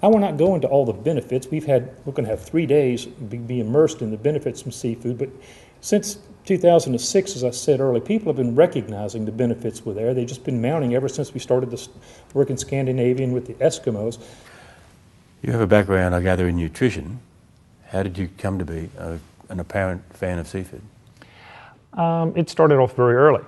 I will not go into all the benefits. We're going to have 3 days be immersed in the benefits from seafood, but since 2006, as I said earlier, people have been recognizing the benefits were there. They've just been mounting ever since we started this work in Scandinavia with the Eskimos. You have a background, I gather, in nutrition. How did you come to be an apparent fan of seafood? It started off very early,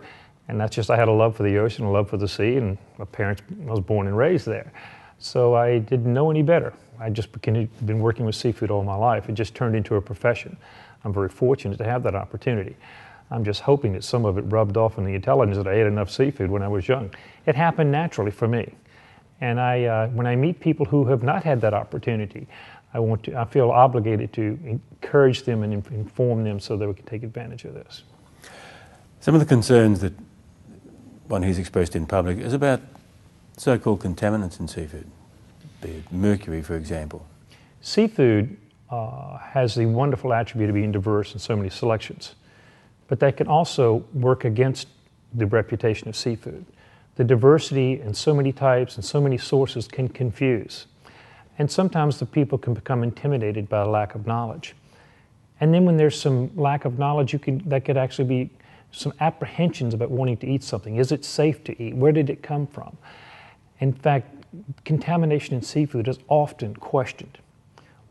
and that's just I had a love for the ocean, a love for the sea, and I was born and raised there. So I didn't know any better. I just been working with seafood all my life. It just turned into a profession. I'm very fortunate to have that opportunity. I'm just hoping that some of it rubbed off on the intelligence that I ate enough seafood when I was young. It happened naturally for me. And when I meet people who have not had that opportunity, I feel obligated to encourage them and inform them so that we can take advantage of this. Some of the concerns that one hears expressed in public is about so-called contaminants in seafood, be it mercury, for example. Seafood has the wonderful attribute of being diverse in so many selections, but that can also work against the reputation of seafood. The diversity in so many types and so many sources can confuse. And sometimes the people can become intimidated by a lack of knowledge. And then when there's some lack of knowledge, that could actually be some apprehensions about wanting to eat something. Is it safe to eat? Where did it come from? In fact, contamination in seafood is often questioned.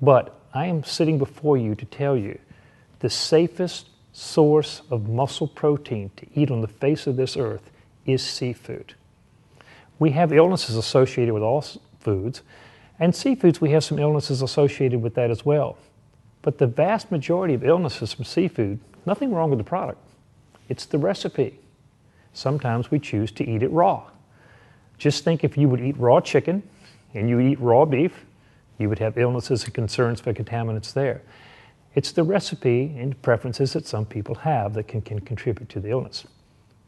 But I am sitting before you to tell you the safest source of muscle protein to eat on the face of this earth is seafood. We have illnesses associated with all foods, and seafoods we have some illnesses associated with that as well. But the vast majority of illnesses from seafood, nothing wrong with the product. It's the recipe. Sometimes we choose to eat it raw. Just think if you would eat raw chicken and you eat raw beef, you would have illnesses and concerns for contaminants there. It's the recipe and preferences that some people have that can contribute to the illness.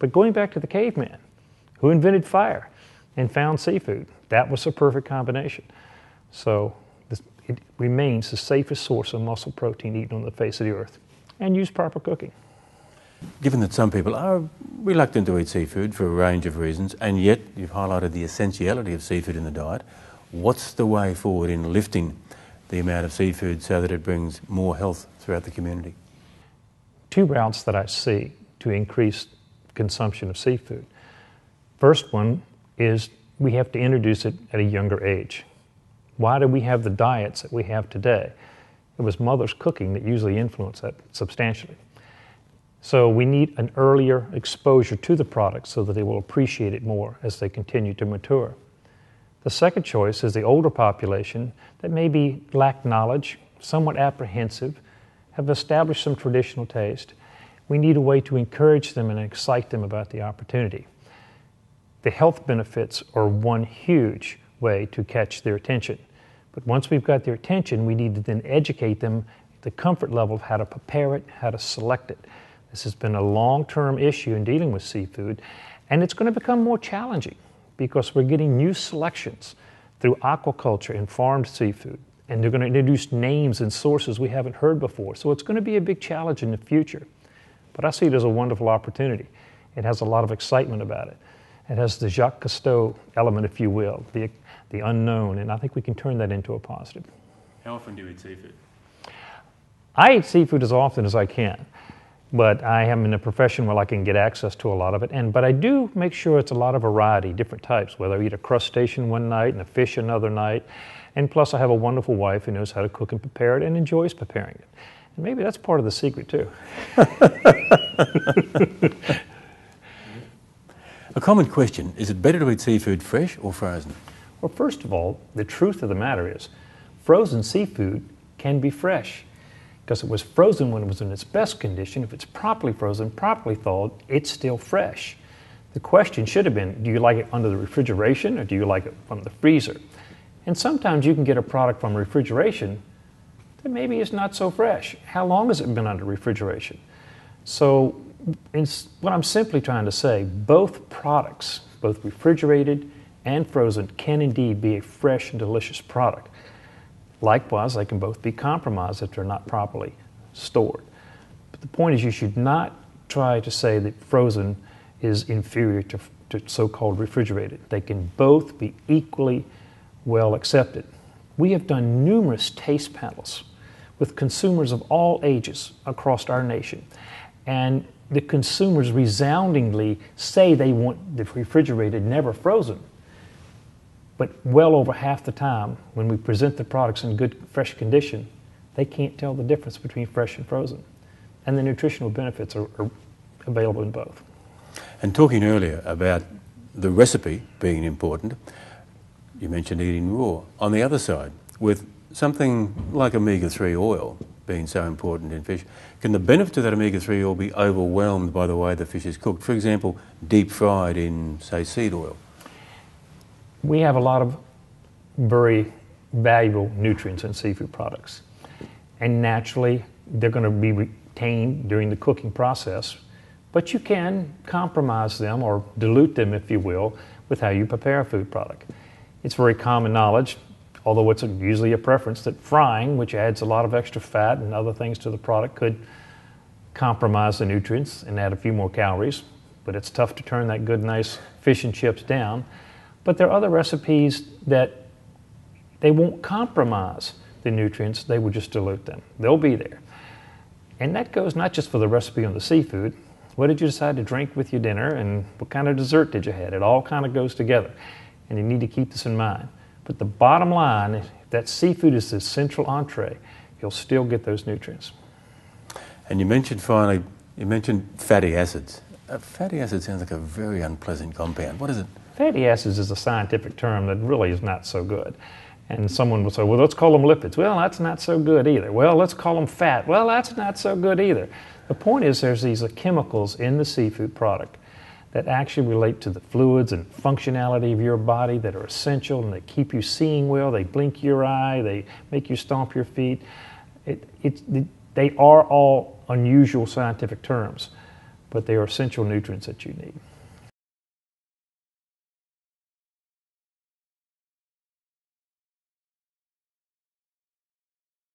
But going back to the caveman, who invented fire and found seafood, that was a perfect combination. So it remains the safest source of muscle protein eaten on the face of the earth, and use proper cooking. Given that some people are reluctant to eat seafood for a range of reasons, and yet you've highlighted the essentiality of seafood in the diet, what's the way forward in lifting the amount of seafood so that it brings more health throughout the community? Two routes that I see to increase consumption of seafood. First one is we have to introduce it at a younger age. Why do we have the diets that we have today? It was mother's cooking that usually influenced that substantially. So we need an earlier exposure to the product so that they will appreciate it more as they continue to mature. The second choice is the older population that maybe lack knowledge, somewhat apprehensive, have established some traditional taste. We need a way to encourage them and excite them about the opportunity. The health benefits are one huge way to catch their attention. But once we've got their attention, we need to then educate them at the comfort level of how to prepare it, how to select it. This has been a long-term issue in dealing with seafood, and it's going to become more challenging because we're getting new selections through aquaculture and farmed seafood, and they're going to introduce names and sources we haven't heard before. So it's going to be a big challenge in the future. But I see it as a wonderful opportunity. It has a lot of excitement about it. It has the Jacques Cousteau element, if you will, the unknown, and I think we can turn that into a positive. How often do you eat seafood? I eat seafood as often as I can, but I am in a profession where I can get access to a lot of it. But I do make sure it's a lot of variety, different types, whether I eat a crustacean one night and a fish another night. And plus I have a wonderful wife who knows how to cook and prepare it and enjoys preparing it. And maybe that's part of the secret too. A common question, is it better to eat seafood fresh or frozen? Well, first of all, the truth of the matter is frozen seafood can be fresh because it was frozen when it was in its best condition. If it's properly frozen, properly thawed, it's still fresh. The question should have been, do you like it under the refrigeration or do you like it from the freezer? And sometimes you can get a product from refrigeration that maybe is not so fresh. How long has it been under refrigeration? So what I'm simply trying to say, both products, both refrigerated and frozen, can indeed be a fresh and delicious product. Likewise, they can both be compromised if they're not properly stored. But the point is you should not try to say that frozen is inferior to so-called refrigerated. They can both be equally well accepted. We have done numerous taste panels with consumers of all ages across our nation. And the consumers resoundingly say they want the refrigerated, never frozen. But well over half the time, when we present the products in good, fresh condition, they can't tell the difference between fresh and frozen. And the nutritional benefits are available in both. And talking earlier about the recipe being important, you mentioned eating raw. On the other side, with something like omega-3 oil being so important in fish, can the benefit of that omega-3 oil be overwhelmed by the way the fish is cooked? For example, deep fried in, say, seed oil. We have a lot of very valuable nutrients in seafood products. And naturally, they're going to be retained during the cooking process. But you can compromise them or dilute them, if you will, with how you prepare a food product. It's very common knowledge, although it's usually a preference, that frying, which adds a lot of extra fat and other things to the product, could compromise the nutrients and add a few more calories. But it's tough to turn that good, nice fish and chips down. But there are other recipes that they won't compromise the nutrients, they will just dilute them. They'll be there. And that goes not just for the recipe on the seafood. What did you decide to drink with your dinner, and what kind of dessert did you have? It all kind of goes together, and you need to keep this in mind. But the bottom line, if that seafood is the central entree, you'll still get those nutrients. And you mentioned finally, fatty acids. Fatty acid sounds like a very unpleasant compound. What is it? Fatty acids is a scientific term that really is not so good. And someone will say, well, let's call them lipids. Well, that's not so good either. Well, let's call them fat. Well, that's not so good either. The point is there's these chemicals in the seafood product that actually relate to the fluids and functionality of your body that are essential, and they keep you seeing well, they blink your eye, they make you stomp your feet. They are all unusual scientific terms, but they are essential nutrients that you need.